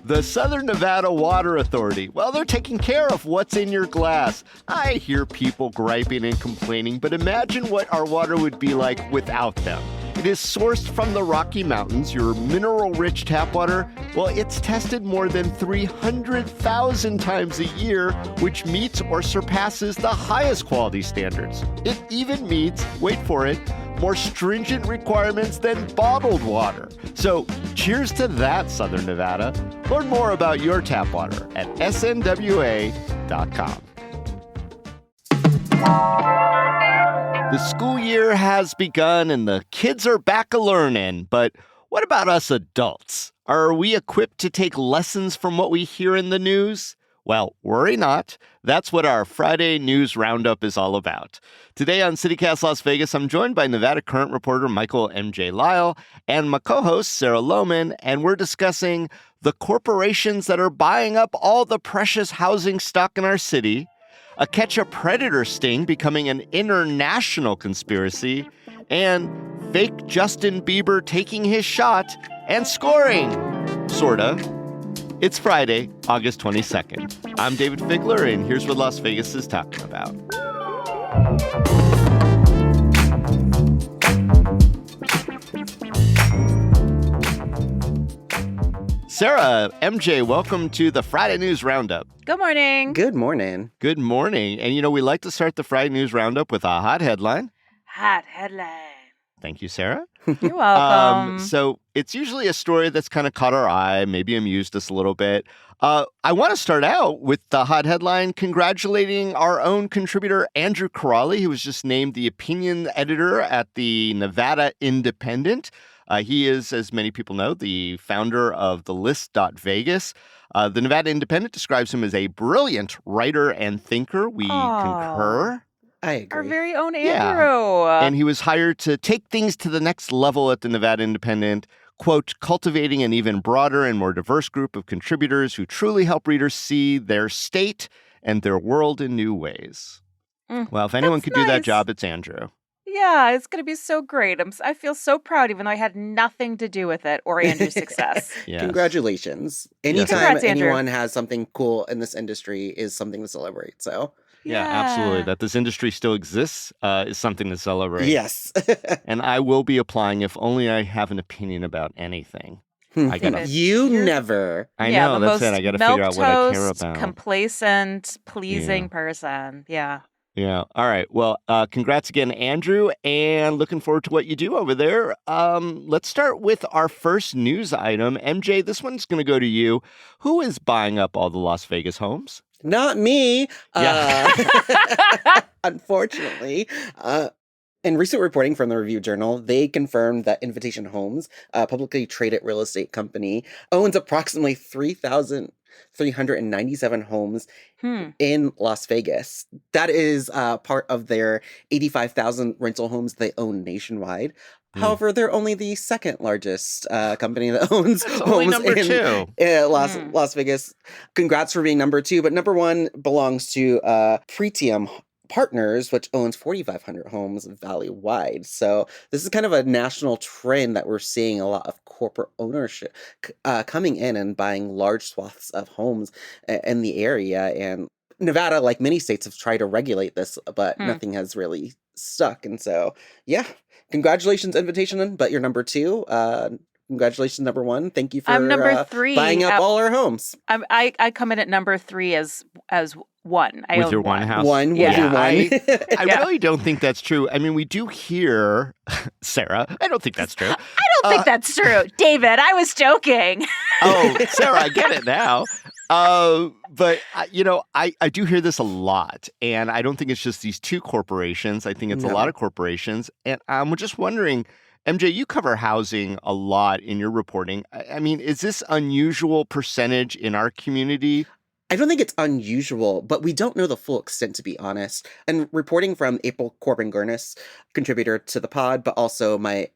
The Southern Nevada Water Authority, well, they're taking care of what's in your glass. I hear people griping and complaining, but imagine what our water would be like without them. It is sourced from the Rocky Mountains, your mineral-rich tap water. Well, it's tested more than 300,000 times a year, which meets or surpasses the highest quality standards. It even meets, wait for it, more stringent requirements than bottled water. So cheers to that, Southern Nevada. Learn more about your tap water at snwa.com. The school year has begun and the kids are back a-learning, but what about us adults? Are we equipped to take lessons from what we hear in the news? Well, worry not. That's what our Friday News Roundup is all about. Today on CityCast Las Vegas, I'm joined by Nevada Current reporter Michael M.J. Lyle and my co-host Sarah Lohman, and we're discussing the corporations that are buying up all the precious housing stock in our city, a catch-a-predator sting becoming an international conspiracy, and fake Justin Bieber taking his shot and scoring. Sorta. It's Friday, August 22nd. I'm David Figler, and here's what Las Vegas is talking about. Sarah, MJ, welcome to the Friday News Roundup. Good morning. Good morning. Good morning. And, we like to start the Friday News Roundup with a hot headline. Hot headline. Thank you, Sarah. You're welcome. So it's usually a story that's kind of caught our eye, maybe amused us a little bit. I want to start out with the hot headline congratulating our own contributor, Andrew Corrali, who was just named the opinion editor at the Nevada Independent. He is, as many people know, the founder of the List.Vegas. The Nevada Independent describes him as a brilliant writer and thinker. We concur. I agree. Our very own Andrew. Yeah. And he was hired to take things to the next level at the Nevada Independent, quote, cultivating an even broader and more diverse group of contributors who truly help readers see their state and their world in new ways. Well, if anyone could do that job, it's Andrew. Yeah, it's going to be so great. I feel so proud, even though I had nothing to do with it or Andrew's success. Yes. Congratulations. Anytime Congrats, anyone has something cool in this industry is something to celebrate. So Yeah, absolutely. That this industry still exists is something to celebrate. yes. And I will be applying if only I have an opinion about anything. I gotta. You never. I know, that's it. I got to figure out what I care about. Complacent, pleasing person. Yeah. Yeah. All right. Well, congrats again, Andrew, and looking forward to what you do over there. Let's start with our first news item. MJ, this one's going to go to you. Who is buying up all the Las Vegas homes? Not me. Yeah. Unfortunately. In recent reporting from the Review Journal, they confirmed that Invitation Homes, a publicly traded real estate company, owns approximately 3,397 homes in Las Vegas. That is part of their 85,000 rental homes they own nationwide. However, they're only the second largest company that owns That's homes only number two. Las Vegas. Congrats for being number two, but number one belongs to Pretium Partners, which owns 4,500 homes valley-wide. So this is kind of a national trend that we're seeing a lot of corporate ownership coming in and buying large swaths of homes in the area. And Nevada, like many states, have tried to regulate this, but nothing has really stuck. And so, yeah, congratulations, Invitation, but you're number two. Congratulations, number one. Thank you for I'm number three. Buying up all our homes. I come in at number three as one. I with own your one house? One, Yeah. with your one. I really don't think that's true. I mean, we do hear, Sarah, I don't think that's true. I don't think that's true. David, I was joking. Oh, Sarah, I get it now. But, I do hear this a lot, and I don't think it's just these two corporations. I think it's a lot of corporations. And I'm just wondering, MJ, you cover housing a lot in your reporting. I mean, is this unusual percentage in our community? I don't think it's unusual, but we don't know the full extent, to be honest. And reporting from April Corbin-Gurnis, contributor to the pod, but also my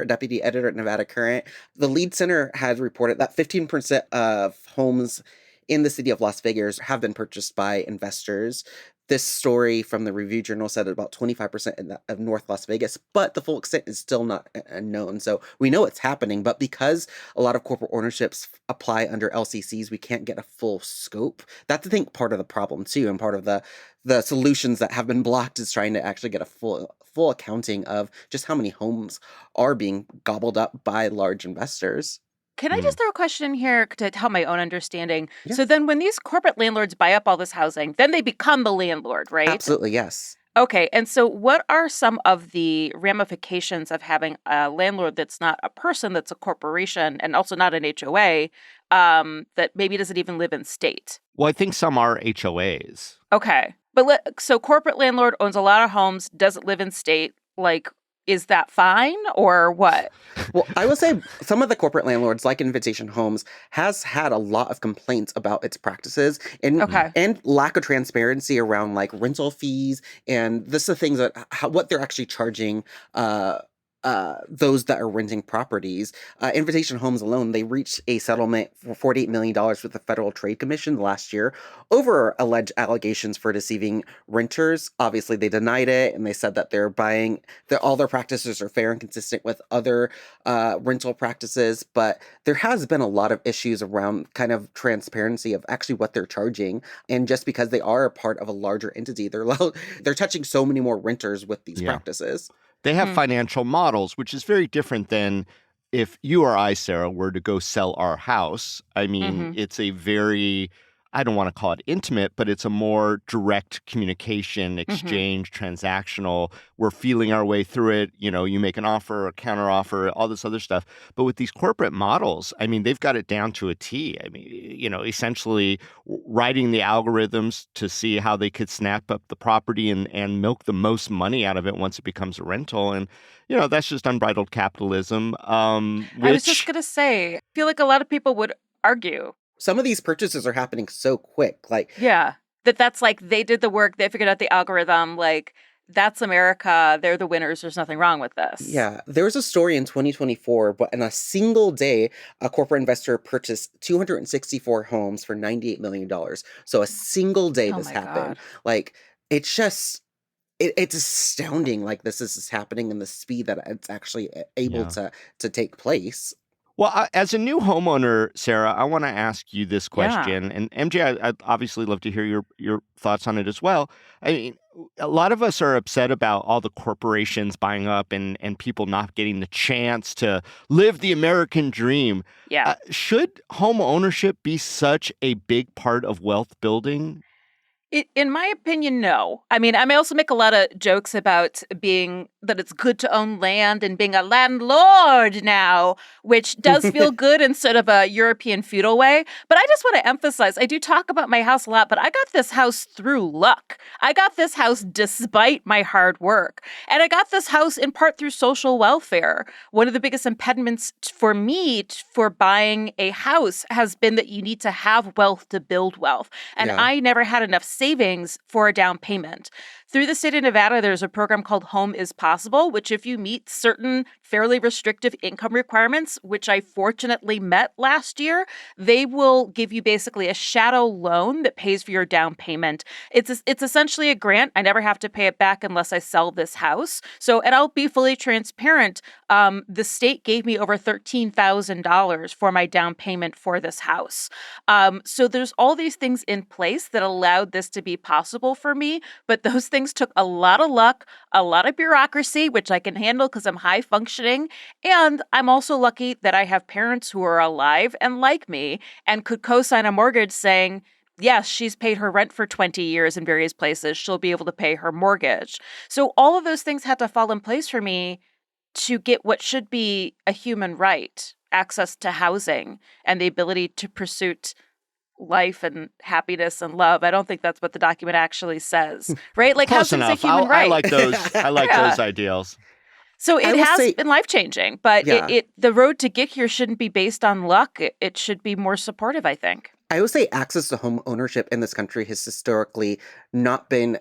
deputy editor at Nevada Current, the Lead Center had reported that 15% of homes in the city of Las Vegas have been purchased by investors. This story from the Review Journal said about 25% of North Las Vegas, but the full extent is still not known. So we know it's happening, but because a lot of corporate ownerships apply under LCCs, we can't get a full scope. That's, I think, part of the problem too, and part of the solutions that have been blocked is trying to actually get a full accounting of just how many homes are being gobbled up by large investors. Can I just throw a question in here to help my own understanding? Yeah. So then when these corporate landlords buy up all this housing, then they become the landlord, right? Absolutely, yes. Okay. And so what are some of the ramifications of having a landlord that's not a person, that's a corporation, and also not an HOA, that maybe doesn't even live in state? Well, I think some are HOAs. Okay. But so corporate landlord owns a lot of homes, doesn't live in state. Like, is that fine or what? Well, I would say some of the corporate landlords, like Invitation Homes, has had a lot of complaints about its practices Okay. and lack of transparency around like rental fees and the things that what they're actually charging those that are renting properties. Invitation Homes alone, they reached a settlement for $48 million with the Federal Trade Commission last year over alleged allegations for deceiving renters. Obviously, they denied it, and they said that all their practices are fair and consistent with other rental practices. But there has been a lot of issues around kind of transparency of actually what they're charging. And just because they are a part of a larger entity, they're touching so many more renters with these practices. They have financial models, which is very different than if you or I, Sarah, were to go sell our house. I mean, it's a very, I don't want to call it intimate, but it's a more direct communication, exchange, transactional. We're feeling our way through it. You know, you make an offer, a counter offer, all this other stuff. But with these corporate models, I mean, they've got it down to a T. I mean, you know, essentially writing the algorithms to see how they could snap up the property and milk the most money out of it once it becomes a rental. And, you know, that's just unbridled capitalism. I was just going to say, I feel like a lot of people would argue. Some of these purchases are happening so quick. Like, yeah, that's like they did the work, they figured out the algorithm, like that's America, they're the winners, there's nothing wrong with this. Yeah, there was a story in 2024, but in a single day, a corporate investor purchased 264 homes for $98 million. So a single day this happened. God. Like, it's just, it's astounding. Like, this is happening in the speed that it's actually able to take place. Well, as a new homeowner, Sarah, I want to ask you this question. And MJ, I'd obviously love to hear your thoughts on it as well. I mean, a lot of us are upset about all the corporations buying up and people not getting the chance to live the American dream. Yeah. Should home ownership be such a big part of wealth building? In my opinion, no. I mean, I may also make a lot of jokes about that it's good to own land and being a landlord now, which does feel good instead of a European feudal way. But I just want to emphasize, I do talk about my house a lot, but I got this house through luck. I got this house despite my hard work. And I got this house in part through social welfare. One of the biggest impediments for me for buying a house has been that you need to have wealth to build wealth. And I never had enough savings for a down payment. Through the state of Nevada, there's a program called Home is Possible, which if you meet certain fairly restrictive income requirements, which I fortunately met last year, they will give you basically a shadow loan that pays for your down payment. It's essentially a grant. I never have to pay it back unless I sell this house. So, and I'll be fully transparent. The state gave me over $13,000 for my down payment for this house. So there's all these things in place that allowed this to be possible for me, but those things took a lot of luck, a lot of bureaucracy, which I can handle because I'm high functioning. And I'm also lucky that I have parents who are alive and like me and could co-sign a mortgage saying, yes, she's paid her rent for 20 years in various places. She'll be able to pay her mortgage. So all of those things had to fall in place for me to get what should be a human right, access to housing and the ability to pursue life and happiness and love. I don't think that's what the document actually says, right? Like, Close housing's enough. a human right. I like those. I like those ideals. So it has been life-changing, but the road to get here shouldn't be based on luck. It should be more supportive, I think. I would say access to home ownership in this country has historically not been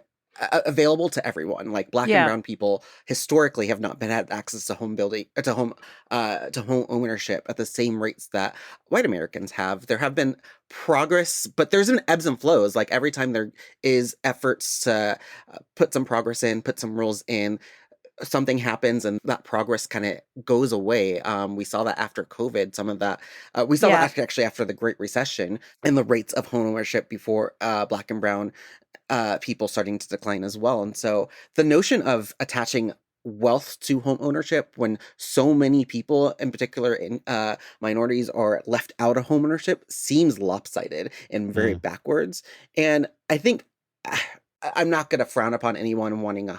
available to everyone. Like Black and Yeah. brown people historically have not been had access to to home ownership at the same rates that white Americans have. There have been progress, but there's an ebbs and flows. Like every time there is efforts to put some progress in, put some rules in, something happens and that progress kind of goes away. We saw that after COVID, some of that, we saw Yeah. that actually after the Great Recession and the rates of home ownership before Black and brown people starting to decline as well. And so the notion of attaching wealth to home ownership when so many people, in particular in minorities, are left out of home ownership seems lopsided and very Mm. backwards. And I think I'm not going to frown upon anyone wanting a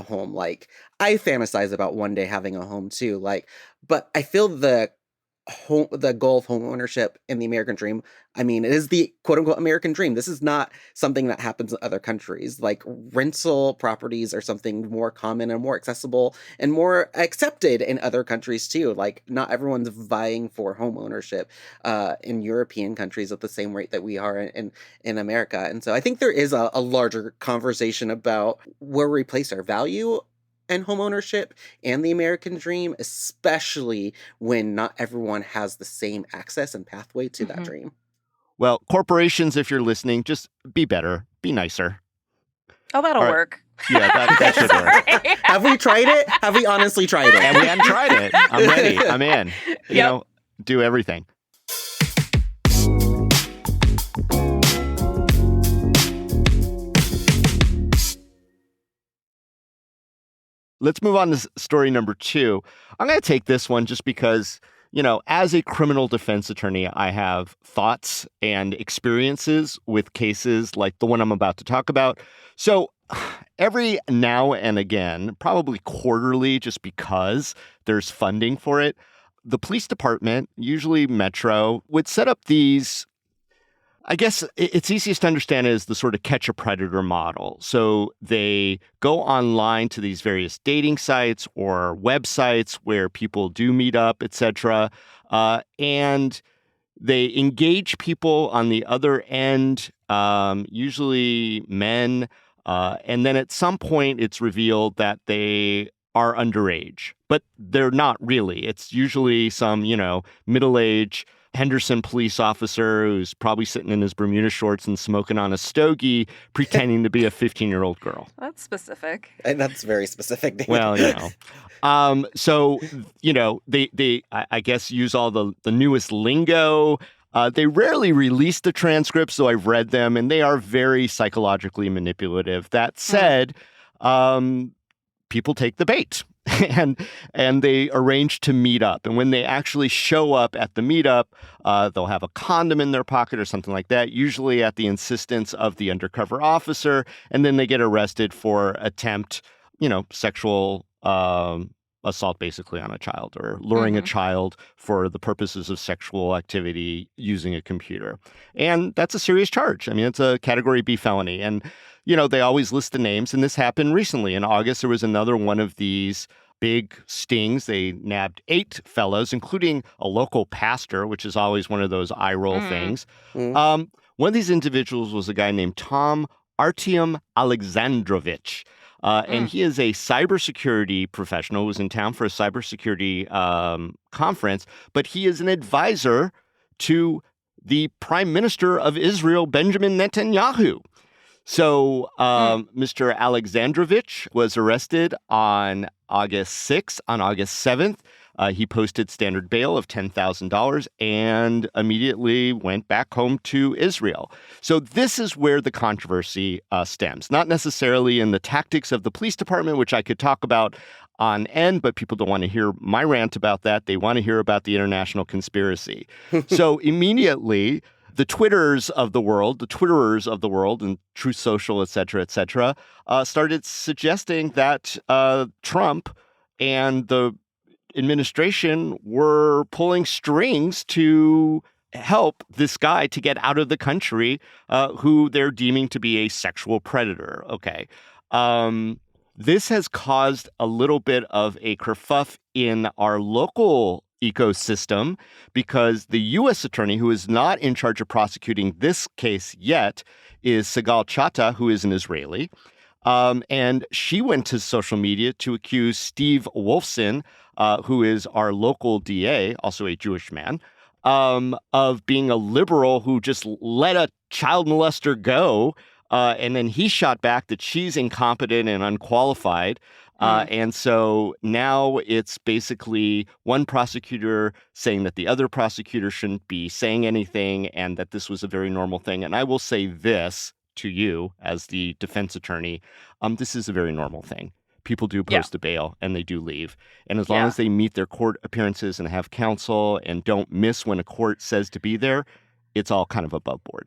home. Like I fantasize about one day having a home too. Like, but I feel the goal of home ownership in the American dream. I mean, it is the quote unquote American dream. This is not something that happens in other countries. Like rental properties are something more common and more accessible and more accepted in other countries too. Like not everyone's vying for home ownership in European countries at the same rate that we are in America. And so I think there is a larger conversation about where we place our value and home ownership and the American dream, especially when not everyone has the same access and pathway to that dream. Well, corporations, if you're listening, just be better, be nicer. Oh, that'll All right. work. Yeah, that should work. Sorry. Have we tried it? Have we honestly tried it? And we hadn't tried it. I'm ready. I'm in. You Yep. know, do everything. Let's move on to story number 2. I'm going to take this one just because, you know, as a criminal defense attorney, I have thoughts and experiences with cases like the one I'm about to talk about. So every now and again, probably quarterly, just because there's funding for it, the police department, usually Metro, would set up these, I guess it's easiest to understand as the sort of catch a predator model. So they go online to these various dating sites or websites where people do meet up, etc., and they engage people on the other end, usually men, and then at some point it's revealed that they are underage, but they're not really. It's usually some, middle-aged Henderson police officer who's probably sitting in his Bermuda shorts and smoking on a stogie, pretending to be a 15-year-old girl. That's specific. And that's very specific. Well, so, they I guess, use all the newest lingo. They rarely release the transcripts, so I've read them, and they are very psychologically manipulative. That said, people take the bait. And they arrange to meet up. And when they actually show up at the meetup, they'll have a condom in their pocket or something like that, usually at the insistence of the undercover officer. And then they get arrested for attempt, sexual assault basically on a child or luring a child for the purposes of sexual activity using a computer. And that's a serious charge. I mean, it's a Category B felony. And they always list the names, and this happened recently. In August, there was another one of these big stings. They nabbed 8 fellows, including a local pastor, which is always one of those eye roll things. One of these individuals was a guy named Tom Artyom Alexandrovich. And he is a cybersecurity professional who was in town for a cybersecurity conference, but he is an advisor to the Prime Minister of Israel, Benjamin Netanyahu. So Mr. Alexandrovich was arrested on August 6th. On August 7th, he posted standard bail of $10,000 and immediately went back home to Israel. So this is where the controversy stems, not necessarily in the tactics of the police department, which I could talk about on end, but people don't want to hear my rant about that. They want to hear about the international conspiracy. So immediately, the Twitterers of the world, and Truth Social, et cetera, started suggesting that Trump and the administration were pulling strings to help this guy to get out of the country, who they're deeming to be a sexual predator. Okay. This has caused a little bit of a kerfuff in our local ecosystem because the U.S. attorney, who is not in charge of prosecuting this case yet, is Sigal Chattah, who is an Israeli. And she went to social media to accuse Steve Wolfson, who is our local DA, also a Jewish man, of being a liberal who just let a child molester go. And then he shot back that she's incompetent and unqualified. And so now it's basically one prosecutor saying that the other prosecutor shouldn't be saying anything and that this was a very normal thing. And I will say this to you as the defense attorney, this is a very normal thing. People do post a bail and they do leave. And as long as they meet their court appearances and have counsel and don't miss when a court says to be there, it's all kind of above board.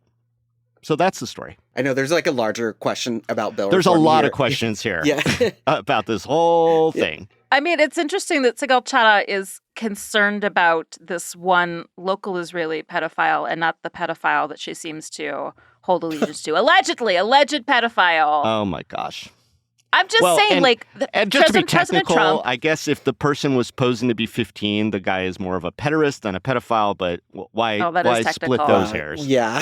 So that's the story. I know there's like a larger question about bail There's a reform lot here. of questions here Yeah. about this whole thing. I mean, it's interesting that Sigal Chattah is concerned about this one local Israeli pedophile and not the pedophile that she seems to hold allegiance to. Alleged pedophile. Oh, my gosh. I'm just saying, and just to be President technical, Trump. I guess if the person was posing to be 15, the guy is more of a pederast than a pedophile, but why split technical. those hairs? Yeah.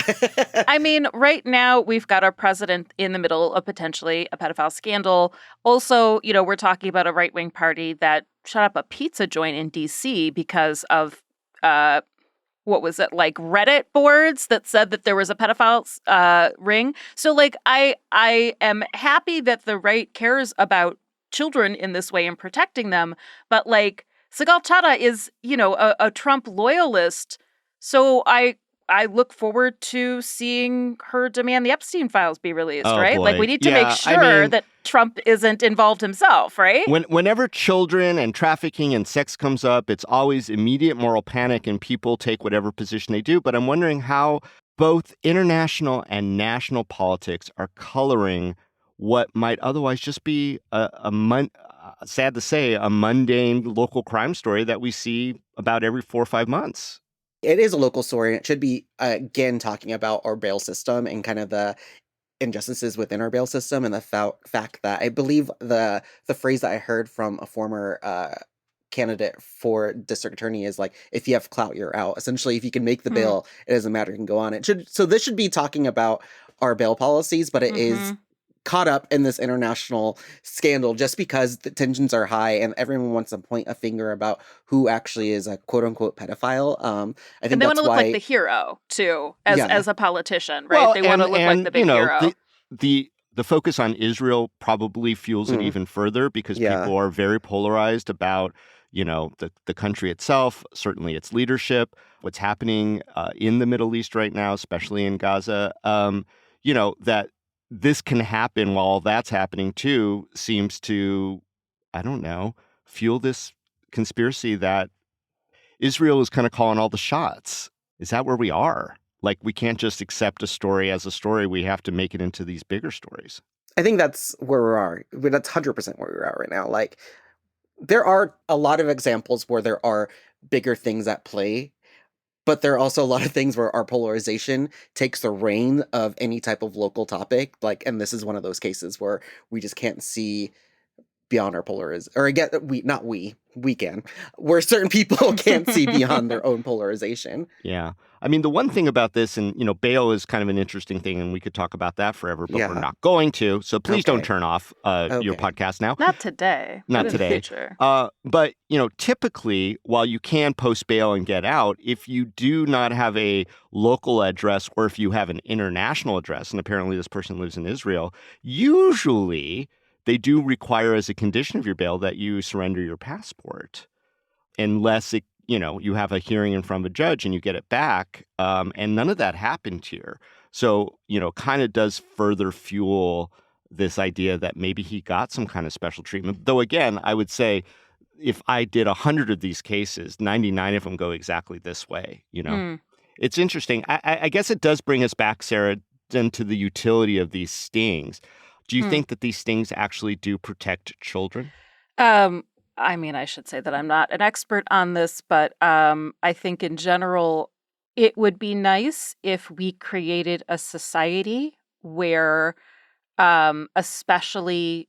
I mean, right now we've got our president in the middle of potentially a pedophile scandal. Also, we're talking about a right-wing party that shut up a pizza joint in D.C. because of what was it, like Reddit boards that said that there was a pedophile ring. So I am happy that the right cares about children in this way and protecting them. But Sigal Chattah is, a Trump loyalist. So I look forward to seeing her demand the Epstein files be released, right? Boy. We need to make sure that Trump isn't involved himself, right? Whenever children and trafficking and sex comes up, it's always immediate moral panic and people take whatever position they do. But I'm wondering how both international and national politics are coloring what might otherwise just be sad to say, a mundane local crime story that we see about every 4 or 5 months. It is a local story, and it should be, again, talking about our bail system and kind of the injustices within our bail system and the fact that I believe the phrase that I heard from a former candidate for district attorney is if you have clout, you're out. Essentially, if you can make the bail, it doesn't matter, you can go on. So this should be talking about our bail policies, but it is caught up in this international scandal just because the tensions are high and everyone wants to point a finger about who actually is a quote unquote pedophile. I think and they want to look why, like the hero too, as a politician, right? Well, they want to look like the big hero. The focus on Israel probably fuels it even further because people are very polarized about the country itself, certainly its leadership, what's happening in the Middle East right now, especially in Gaza. That this can happen while all that's happening too seems to, I don't know, fuel this conspiracy that Israel is kind of calling all the shots. Is that where we are? We can't just accept a story as a story. We have to make it into these bigger stories. I think that's where we are. That's 100% where we're at right now. There are a lot of examples where there are bigger things at play, but there are also a lot of things where our polarization takes the reign of any type of local topic. And this is one of those cases where we just can't see beyond our polarization. Or again, we can. Where certain people can't see beyond their own polarization. Yeah. I mean, the one thing about this, and, bail is kind of an interesting thing, and we could talk about that forever, but we're not going to. So please don't turn off your podcast now. Not today. Not but today. In the future. But, typically, while you can post bail and get out, if you do not have a local address or if you have an international address, and apparently this person lives in Israel, usually they do require as a condition of your bail that you surrender your passport unless you have a hearing in front of a judge and you get it back. And none of that happened here. So, kind of does further fuel this idea that maybe he got some kind of special treatment. Though, again, I would say if I did 100 of these cases, 99 of them go exactly this way. It's interesting. I guess it does bring us back, Sarah, then to the utility of these stings. Do you think that these stings actually do protect children? I mean, I should say that I'm not an expert on this, but I think in general, it would be nice if we created a society where especially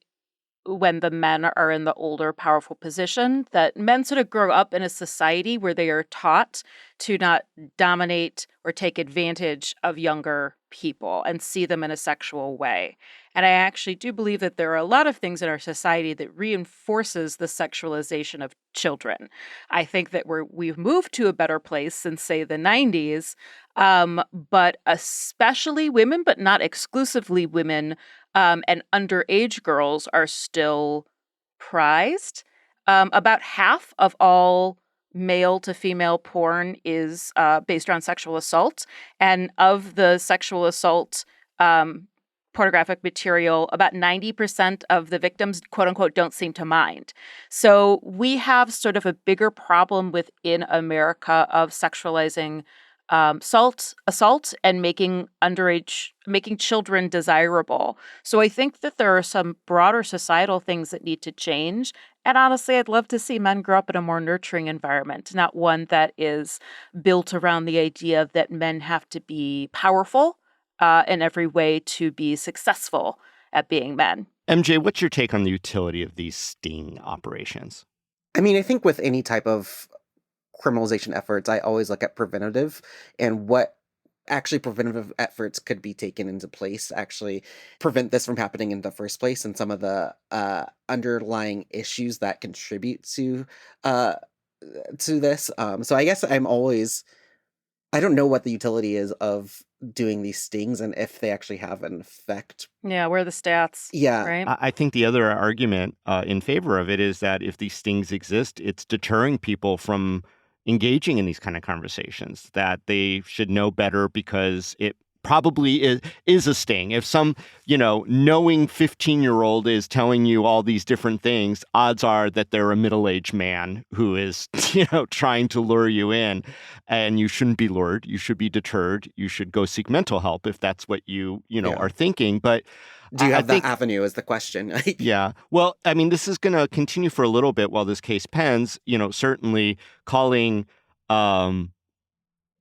when the men are in the older, powerful position, that men sort of grow up in a society where they are taught to not dominate or take advantage of younger people and see them in a sexual way. And I actually do believe that there are a lot of things in our society that reinforces the sexualization of children. I think that we've moved to a better place since, say, the 90s, but especially women, but not exclusively women, and underage girls are still prized. About half of all male to female porn is based around sexual assault. And of the sexual assault pornographic material, about 90% of the victims, quote unquote, don't seem to mind. So we have sort of a bigger problem within America of sexualizing assault and making children desirable. So I think that there are some broader societal things that need to change. And honestly, I'd love to see men grow up in a more nurturing environment, not one that is built around the idea that men have to be powerful in every way to be successful at being men. MJ, what's your take on the utility of these sting operations? I mean, I think with any type of criminalization efforts, I always look at preventative and what actually preventative efforts could be taken into place to actually prevent this from happening in the first place, and some of the underlying issues that contribute to this. So I guess I don't know what the utility is of doing these stings and if they actually have an effect. Yeah, where are the stats? Yeah. Right? I think the other argument in favor of it is that if these stings exist, it's deterring people from engaging in these kind of conversations, that they should know better because it probably is a sting. If some, knowing 15-year-old is telling you all these different things, odds are that they're a middle-aged man who is, trying to lure you in, and you shouldn't be lured. You should be deterred. You should go seek mental help if that's what you are thinking. But do you have that avenue is the question. Yeah. Well, I mean, this is going to continue for a little bit while this case pens. Certainly calling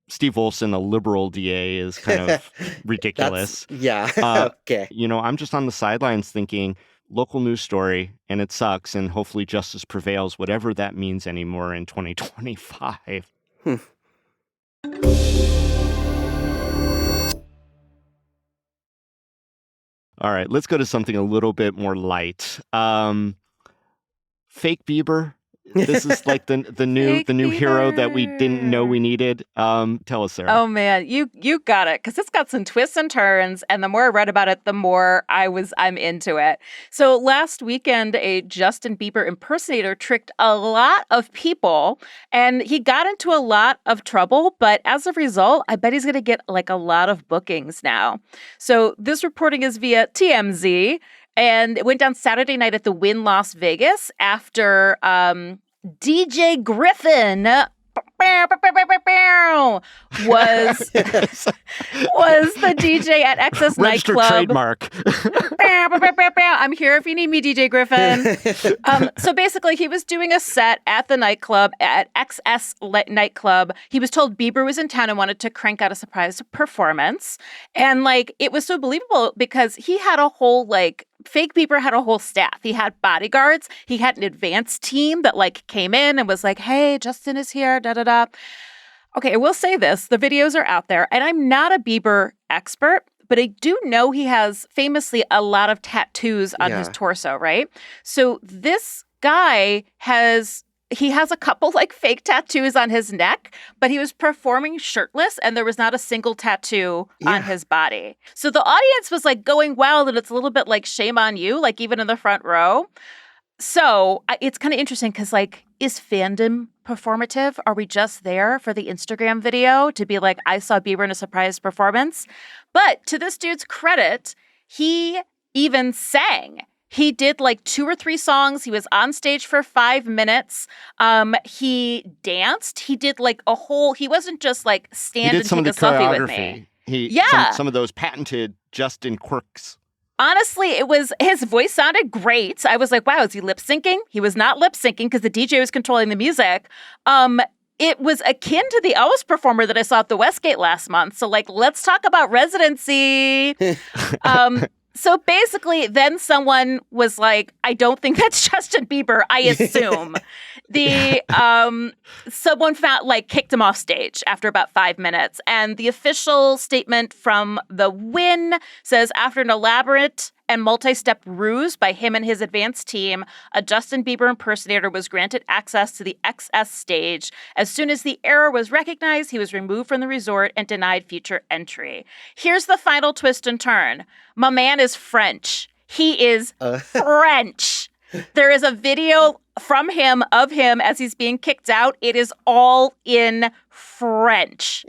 Steve Olson a liberal DA is kind of ridiculous. Okay. I'm just on the sidelines thinking local news story, and it sucks, and hopefully justice prevails, whatever that means anymore in 2025. All right, let's go to something a little bit more light. Fake Bieber. This is like the new hero that we didn't know we needed. Tell us, Sarah. Oh man, you got it, because it's got some twists and turns, and the more I read about it, the more I'm into it. So last weekend, a Justin Bieber impersonator tricked a lot of people, and he got into a lot of trouble. But as a result, I bet he's going to get like a lot of bookings now. So this reporting is via TMZ. And it went down Saturday night at the Wynn Las Vegas after DJ Griffin was the DJ at Excess Registered Nightclub. Trademark. I'm here if you need me, DJ Griffin. So basically, he was doing a set at the nightclub, at XS Nightclub. He was told Bieber was in town and wanted to crank out a surprise performance. And it was so believable because he had a whole fake Bieber had a whole staff. He had bodyguards. He had an advance team that came in and was like, "Hey, Justin is here, da da da." Okay, I will say this. The videos are out there, and I'm not a Bieber expert, but I do know he has famously a lot of tattoos on his torso, right? So this guy has a couple fake tattoos on his neck, but he was performing shirtless and there was not a single tattoo on his body. So the audience was going wild, and it's a little bit shame on you, even in the front row. So it's kind of interesting because is fandom performative? Are we just there for the Instagram video to be I saw Bieber in a surprise performance? But to this dude's credit, he even sang. He did 2 or 3 songs. He was on stage for 5 minutes. He danced. He did a whole, he wasn't just stand and take a selfie with me. Some of those patented Justin quirks. Honestly, his voice sounded great. I was like, wow, is he lip syncing? He was not lip syncing because the DJ was controlling the music. It was akin to the Elvis performer that I saw at the Westgate last month. So let's talk about residency. So basically, then someone was like, I don't think that's Justin Bieber, I assume. Someone kicked him off stage after about 5 minutes. And the official statement from the Win says, after an elaborate and multi-step ruse by him and his advanced team, a Justin Bieber impersonator was granted access to the XS stage. As soon as the error was recognized, he was removed from the resort and denied future entry. Here's the final twist and turn. My man is French. He is French. There is a video from him of him as he's being kicked out. It is all in French.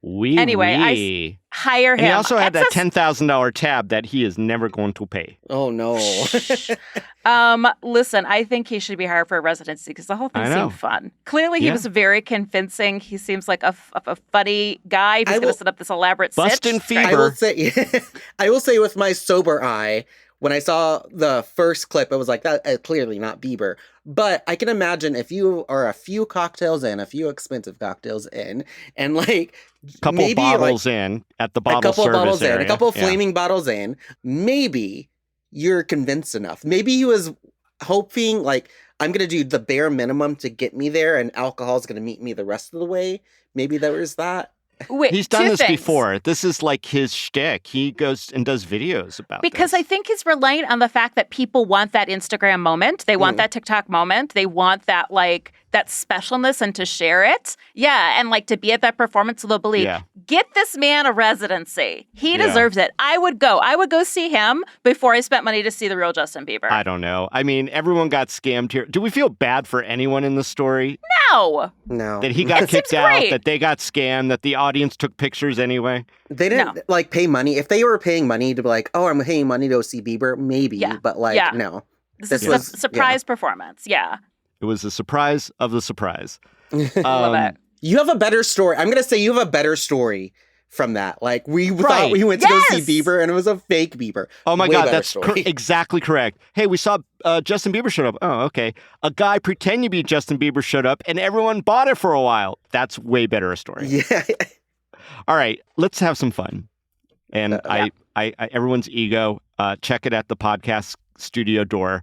Anyway, I hire him. And he also had that $10,000 tab that he is never going to pay. Oh, no. Listen, I think he should be hired for a residency because the whole thing seemed fun. Clearly, he was very convincing. He seems like a funny guy who's going to set up this elaborate Bustin' sitch. Fever. I will say with my sober eye, when I saw the first clip, it was like, that clearly not Bieber. But I can imagine if you are a few cocktails in, a few expensive cocktails in, and like couple maybe bottles in at the bottle service bottles area. in, a couple flaming bottles in, maybe you're convinced enough. Maybe he was hoping like, I'm going to do the bare minimum to get me there and alcohol is going to meet me the rest of the way. Maybe there was that. Wait, he's done this things. before. This is like his shtick. He goes and does videos about because this. I think he's reliant on the fact that people want that Instagram moment. They want that TikTok moment. They want that that specialness and to share it. Yeah, and to be at that performance, so they'll believe. Yeah. Get this man a residency. He deserves it. I would go. I would go see him before I spent money to see the real Justin Bieber. I don't know. I mean, everyone got scammed here. Do we feel bad for anyone in the story? No. That he got kicked out, that they got scammed, that the audience took pictures anyway? They didn't pay money. If they were paying money to be like, oh, I'm paying money to go see Bieber, maybe. But no. This was a surprise performance. Yeah. It was a surprise of the surprise. Love it. You have a better story. I'm going to say you have a better story from that. Like, we thought we went to go see Bieber, and it was a fake Bieber. Oh, my God, that's exactly correct. Hey, we saw Justin Bieber showed up. Oh, okay. A guy pretending to be Justin Bieber showed up, and everyone bought it for a while. That's way better a story. Yeah. All right, let's have some fun. And I everyone's ego, check it at the podcast studio door.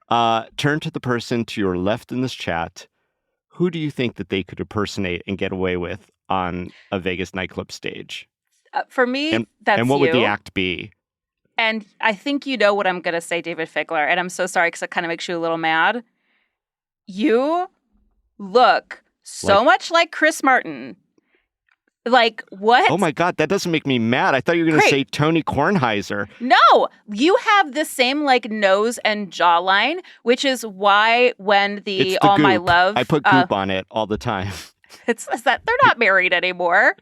Turn to the person to your left in this chat. Who do you think that they could impersonate and get away with on a Vegas nightclub stage? For me, that's you. And what would the act be? And I think you know what I'm going to say, David Figler. And I'm so sorry because it kind of makes you a little mad. You look so much like Chris Martin. Like, what? Oh, my God, that doesn't make me mad. I thought you were going to say Tony Kornheiser. No, you have the same, nose and jawline, which is why when the All goop. My Love... I put goop on it all the time. It's that they're not married anymore.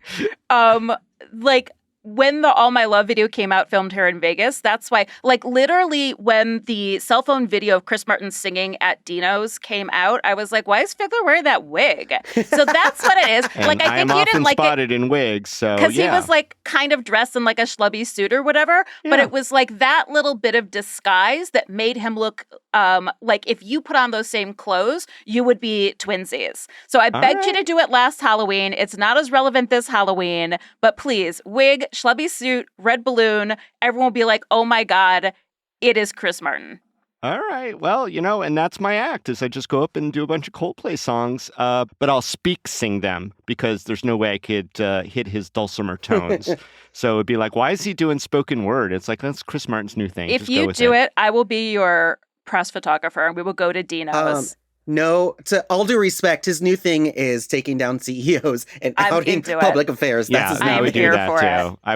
When the All My Love video came out, filmed here in Vegas, that's why, literally when the cell phone video of Chris Martin singing at Dino's came out, I was like, why is Figler wearing that wig? So that's what it is. And I think you didn't like spotted in wigs, so because he was kind of dressed in a schlubby suit or whatever, but it was that little bit of disguise that made him look if you put on those same clothes, you would be twinsies. So I begged you to do it last Halloween. It's not as relevant this Halloween, but please, wig, schlubby suit, red balloon, everyone will be like, oh my God, it is Chris Martin. All right. Well, and that's my act is I just go up and do a bunch of Coldplay songs, but I'll sing them because there's no way I could hit his dulcimer tones. So it'd be like, why is he doing spoken word? It's like, that's Chris Martin's new thing. If you do it, I will be your press photographer and we will go to Dino's. No, to all due respect, his new thing is taking down CEOs and outing public affairs. That's his new I would here do that for too.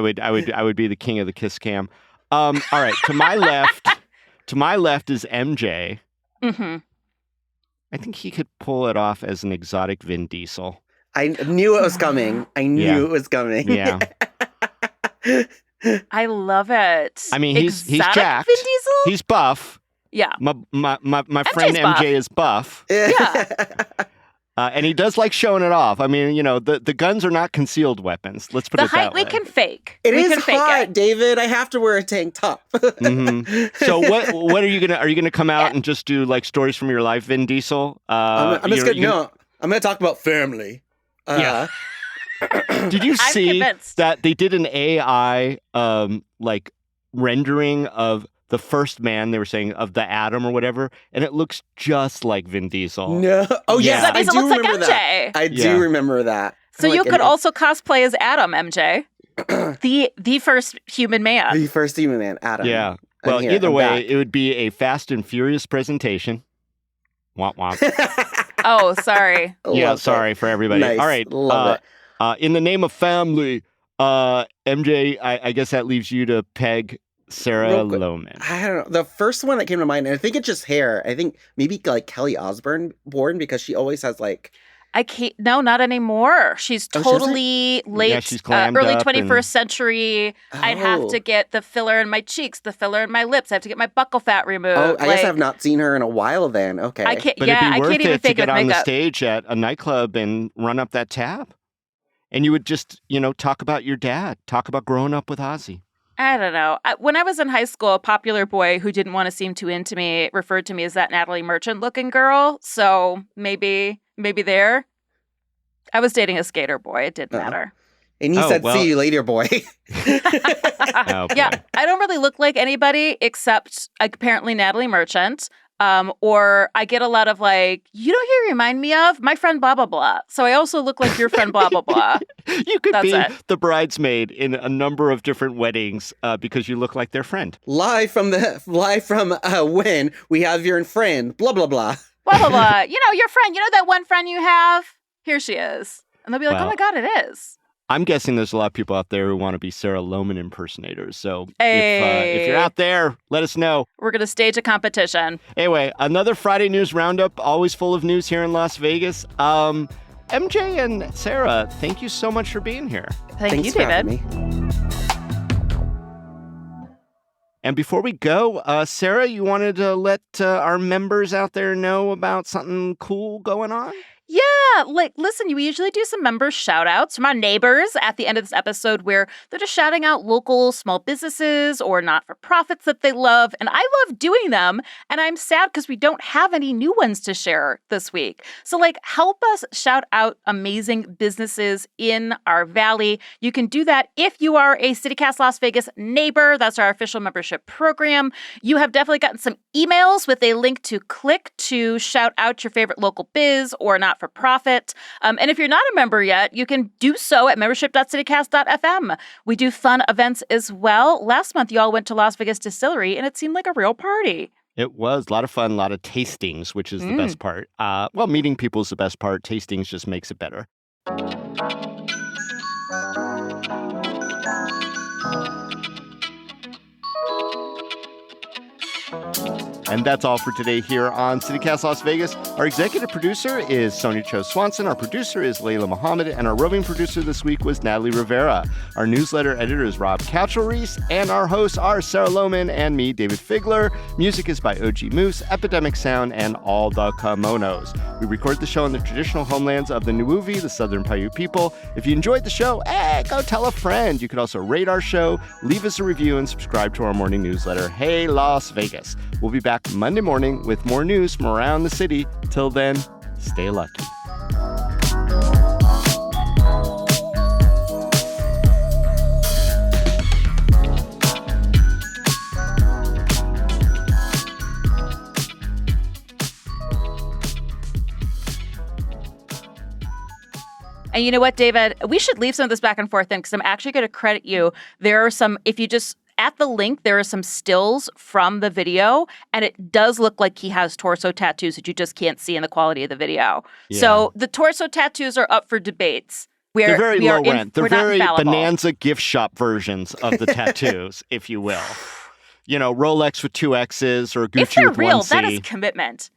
It. I would be the king of the kiss cam. All right, to my left is MJ. Mm-hmm. I think he could pull it off as an exotic Vin Diesel. I knew it was coming. It was coming. Yeah. I love it. I mean, he's jacked. Vin Diesel? He's buff. Yeah. My friend buff. MJ is buff. Yeah. And he does like showing it off. I mean, the guns are not concealed weapons. Let's put it that way. The height we can fake. It is hot, David. I have to wear a tank top. Mm-hmm. So what are you gonna come out and just do stories from your life, Vin Diesel? I'm gonna talk about family. Yeah. Did you see that they did an AI rendering of the first man, they were saying, of the Atom or whatever, and it looks just like Vin Diesel. No. Oh, Yeah. yes, That I means it do looks like remember that. MJ. I Yeah. do remember that. So you Like, could also cosplay as Adam, MJ. the first human man. the first human man, Adam. Yeah. I'm Well, here, either I'm way, back. it would be a Fast and Furious presentation. Womp womp. Oh, sorry. Yeah, Loved it. sorry for everybody. Nice. All right. Love it. In the name of family, MJ, I guess that leaves you to peg Sarah Real quick. Lohman. I don't know. The first one that came to mind, and I think it's just hair. I think maybe like Kelly Osbourne born because she always has like. I can't. No, not anymore. She's Oh, she doesn't? totally late, Yeah, she's glammed early up 21st and- century. I'd have to Oh. get the filler in my cheeks, the filler in my lips. I have to get my buccal fat removed. Oh, I guess like, I've not seen her in a while then. Okay. I can't. But Yeah, it'd I be worth can't even it to fake it get with on the makeup. stage at a nightclub and run up that tab. And you would just, talk about your dad, talk about growing up with Ozzy. I don't know. When I was in high school, a popular boy who didn't want to seem too into me referred to me as that Natalie Merchant looking girl. So maybe there. I was dating a skater boy. It didn't Uh-oh. matter. And he Oh, said, well- "See you later, boy." Oh, Yeah, boy. I don't really look like anybody except apparently Natalie Merchant. Or I get a lot of like, you know who you remind me of? My friend blah, blah, blah. So I also look like your friend blah, blah, blah. You could That's be it. the bridesmaid in a number of different weddings because you look like their friend. live from when we have your friend, blah blah blah. Blah, blah, blah. You know, your friend, that one friend you have? Here she is. And they'll be like, Wow. oh my God, it is. I'm guessing there's a lot of people out there who want to be Sarah Lohman impersonators. So if Hey. you're out there, let us know. We're going to stage a competition. Anyway, another Friday News Roundup, always full of news here in Las Vegas. MJ and Sarah, thank you so much for being here. Thank Thanks you, for David. having me. And before we go, Sarah, you wanted to let our members out there know about something cool going on? Yeah, listen, we usually do some member shout outs from our neighbors at the end of this episode where they're just shouting out local small businesses or not-for-profits that they love. And I love doing them. And I'm sad because we don't have any new ones to share this week. So help us shout out amazing businesses in our valley. You can do that if you are a CityCast Las Vegas neighbor. That's our official membership program. You have definitely gotten some emails with a link to click to shout out your favorite local biz or not-for-profit. And if you're not a member yet, you can do so at membership.citycast.fm. We do fun events as well. Last month, y'all went to Las Vegas Distillery, and it seemed like a real party. It was a lot of fun, a lot of tastings, which is the best part. Well, meeting people is the best part. Tastings just makes it better. And that's all for today here on CityCast Las Vegas. Our executive producer is Sonia Cho Swanson. Our producer is Layla Mohammed. And our roving producer this week was Natalie Rivera. Our newsletter editor is Rob Couchel-Reese. And our hosts are Sarah Lohman and me, David Figler. Music is by OG Moose, Epidemic Sound, and All the Kimonos. We record the show in the traditional homelands of the Nuuvi, the Southern Paiute people. If you enjoyed the show, go tell a friend. You could also rate our show, leave us a review, and subscribe to our morning newsletter, Hey Las Vegas. We'll be back Monday morning with more news from around the city. Till then, stay lucky. And you know what, David? We should leave some of this back and forth in because I'm actually going to credit you. There are some, if you just, at the link, there are some stills from the video, and it does look like he has torso tattoos that you just can't see in the quality of the video. Yeah. So the torso tattoos are up for debates. They're very low rent. They're we're not very infallible. Bonanza gift shop versions of the tattoos, if you will. You know, Rolex with 2 X's or Gucci If they're with real, 1 C. that is commitment.